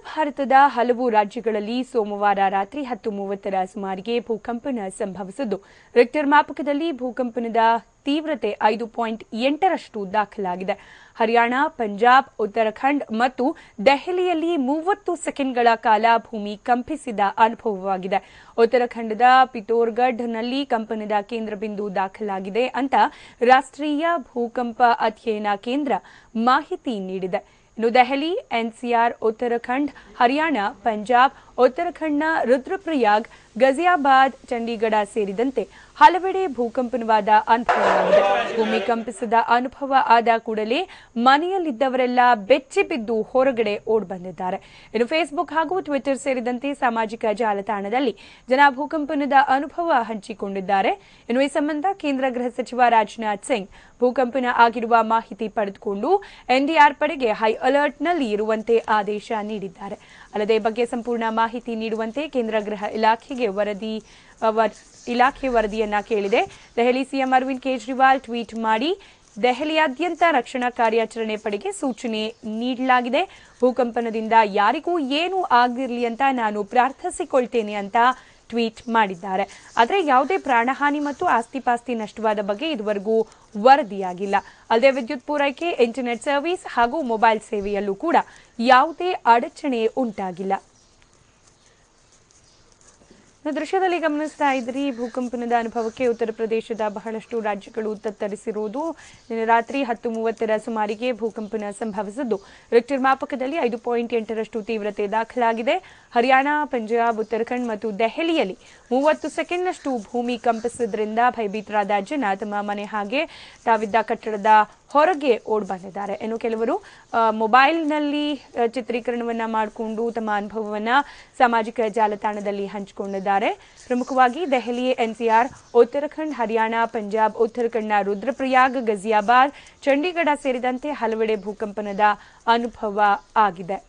ಭಾರತದ ಹಲವು ರಾಜ್ಯಗಳಲ್ಲಿ ಸೋಮವಾರ ರಾತ್ರಿ 10:30ರ ಸುಮಾರಿಗೆ ಭೂಕಂಪನ ಸಂಭವಿಸಿದ್ದು ರಿಕ್ಟರ್ ಮಾಪಕದಲ್ಲಿ ಭೂಕಂಪನದ ತೀವ್ರತೆ 5.8ರಷ್ಟು ದಾಖಲಾಗಿದೆ. ಹರಿಯಾಣ, ಪಂಜಾಬ್, ಉತ್ತರಾಖಂಡ್ ಮತ್ತು ದೆಹಲಿಯಲ್ಲಿ 30 ಸೆಕೆಂಡ್ಗಳ ಕಾಲ ಭೂಮಿ ಕಂಪಿಸಿದ ಅನುಭವವಾಗಿದೆ. ಉತ್ತರಾಖಂಡದ ಪಿಥೋರ್ಗಢ್ನಲ್ಲಿ ಕಂಪನದ ಕೇಂದ್ರ ಬಿಂದು ದಾಖಲಾಗಿದೆ ಅಂತ ರಾಷ್ಟ್ರೀಯ ಭೂಕಂಪ ಅಧ್ಯಯನ ಕೇಂದ್ರ ಮಾಹಿತಿ ನೀಡಿದೆ. ಇನ್ನು ದೆಹಲಿ, ಎನ್ಸಿಆರ್, ಉತ್ತರಾಖಂಡ್, ಹರಿಯಾಣ, ಪಂಜಾಬ್, ಉತ್ತರಾಖಂಡ್ನ ರುದ್ರಪ್ರಯಾಗ್, ಗಜಿಯಾಬಾದ್, ಚಂಡೀಗಢ ಸೇರಿದಂತೆ ಹಲವೆಡೆ ಭೂಕಂಪನವಾದ ಅನುಭವವಾಗಿದೆ. ಭೂಮಿ ಕಂಪಿಸಿದ ಅನುಭವ ಆದ ಕೂಡಲೇ ಮನೆಯಲ್ಲಿದ್ದವರೆಲ್ಲ ಬೆಚ್ಚಿ ಬಿದ್ದು ಹೊರಗಡೆ ಓಡ್ಬಂದಿದ್ದಾರೆ. ಇನ್ನು ಫೇಸ್ಬುಕ್ ಹಾಗೂ ಟ್ವಿಟರ್ ಸೇರಿದಂತೆ ಸಾಮಾಜಿಕ ಜಾಲತಾಣದಲ್ಲಿ ಜನ ಭೂಕಂಪನದ ಅನುಭವ ಹಂಚಿಕೊಂಡಿದ್ದಾರೆ. ಇನ್ನು ಈ ಸಂಬಂಧ ಕೇಂದ್ರ ಗೃಹ ಸಚಿವ ರಾಜನಾಥ್ ಸಿಂಗ್ ಭೂಕಂಪನ ಆಗಿರುವ ಮಾಹಿತಿ ಪಡೆದುಕೊಂಡು ಎನ್ಡಿಆರ್ ಪಡೆಗೆ ಹೈ ಅಲರ್ಟ್ನಲ್ಲಿ ಇರುವಂತೆ ಆದೇಶ ನೀಡಿದ್ದಾರೆ. ಅಲ್ಲದೆ ಬಗ್ಗೆ ಸಂಪೂರ್ಣ ಮಾಹಿತಿ ನೀಡುವಂತೆ ಕೇಂದ್ರ ಗೃಹ ಇಲಾಖೆಗೆ ವರದಿಯನ್ನ ಕೇಳಿದೆ. ದೆಹಲಿ ಸಿಎಂ ಅರವಿಂದ್ ಕೇಜ್ರಿವಾಲ್ ಟ್ವೀಟ್ ಮಾಡಿ ದೆಹಲಿಯಾದ್ಯಂತ ರಕ್ಷಣಾ ಕಾರ್ಯಾಚರಣೆ ಪಡೆಗೆ ಸೂಚನೆ ನೀಡಲಾಗಿದೆ. ಭೂಕಂಪನದಿಂದ ಯಾರಿಗೂ ಏನೂ ಆಗಿರಲಿ ಅಂತ ನಾನು ಪ್ರಾರ್ಥಿಸಿಕೊಳ್ತೇನೆ ಅಂತ ಟ್ವೀಟ್ ಮಾಡಿದ್ದಾರೆ. ಆದರೆ ಯಾವುದೇ ಪ್ರಾಣಹಾನಿ ಮತ್ತು ಆಸ್ತಿಪಾಸ್ತಿ ನಷ್ಟವಾದ ಬಗ್ಗೆ ಇದುವರೆಗೂ ವರದಿಯಾಗಿಲ್ಲ. ಅಲ್ಲದೆ ವಿದ್ಯುತ್ ಪೂರೈಕೆ, ಇಂಟರ್ನೆಟ್ ಸರ್ವಿಸ್ ಹಾಗೂ ಮೊಬೈಲ್ ಸೇವೆಯಲ್ಲೂ ಕೂಡ ಯಾವುದೇ ಅಡಚಣೆ ಉಂಟಾಗಿಲ್ಲ. ದೃಶ್ಯದಲ್ಲಿ ಗಮನಿಸ್ತಾ ಇದ್ರಿ, ಭೂಕಂಪನದ ಅನುಭವಕ್ಕೆ ಉತ್ತರ ಪ್ರದೇಶದ ಬಹಳಷ್ಟು ರಾಜ್ಯಗಳು ತತ್ತರಿಸಿರುವುದು. ನಿನ್ನೆ ರಾತ್ರಿ 10:30ರ ಸುಮಾರಿಗೆ ಭೂಕಂಪನ ಸಂಭವಿಸಿದ್ದು ರಿಕ್ಟರ್ ಮಾಪಕದಲ್ಲಿ 5.8ರಷ್ಟು ತೀವ್ರತೆ ದಾಖಲಾಗಿದೆ. ಹರಿಯಾಣ, ಪಂಜಾಬ್, ಉತ್ತರಾಖಂಡ್ ಮತ್ತು ದೆಹಲಿಯಲ್ಲಿ 30 ಸೆಕೆಂಡ್ನಷ್ಟು ಭೂಮಿ ಕಂಪಿಸಿದ್ರಿಂದ ಭಯಭೀತರಾದ ಜನ ತಮ್ಮ ಮನೆ ಹಾಗೆ ತಾವಿದ್ದ ಕಟ್ಟಡದ ಹೊರಗೆ ಓಡ್ಬಂದಿದ್ದಾರೆ. ಇನ್ನು ಕೆಲವರು ಮೊಬೈಲ್ನಲ್ಲಿ ಚಿತ್ರೀಕರಣವನ್ನ ಮಾಡಿಕೊಂಡು ತಮ್ಮ ಅನುಭವವನ್ನ ಸಾಮಾಜಿಕ ಜಾಲತಾಣದಲ್ಲಿ ಹಂಚಿಕೊಂಡಿದ್ದಾರೆ. ಪ್ರಮುಖವಾಗಿ ದೆಹಲಿ, ಎನ್ಸಿಆರ್, ಉತ್ತರಾಖಂಡ್, ಹರಿಯಾಣ, ಪಂಜಾಬ್, ಉತ್ತರಾಖಂಡ್ನ ರುದ್ರಪ್ರಯಾಗ್, ಗಜಿಯಾಬಾದ್, ಚಂಡೀಗಢ ಸೇರಿದಂತೆ ಹಲವೆಡೆ ಭೂಕಂಪನದ ಅನುಭವ ಆಗಿದೆ.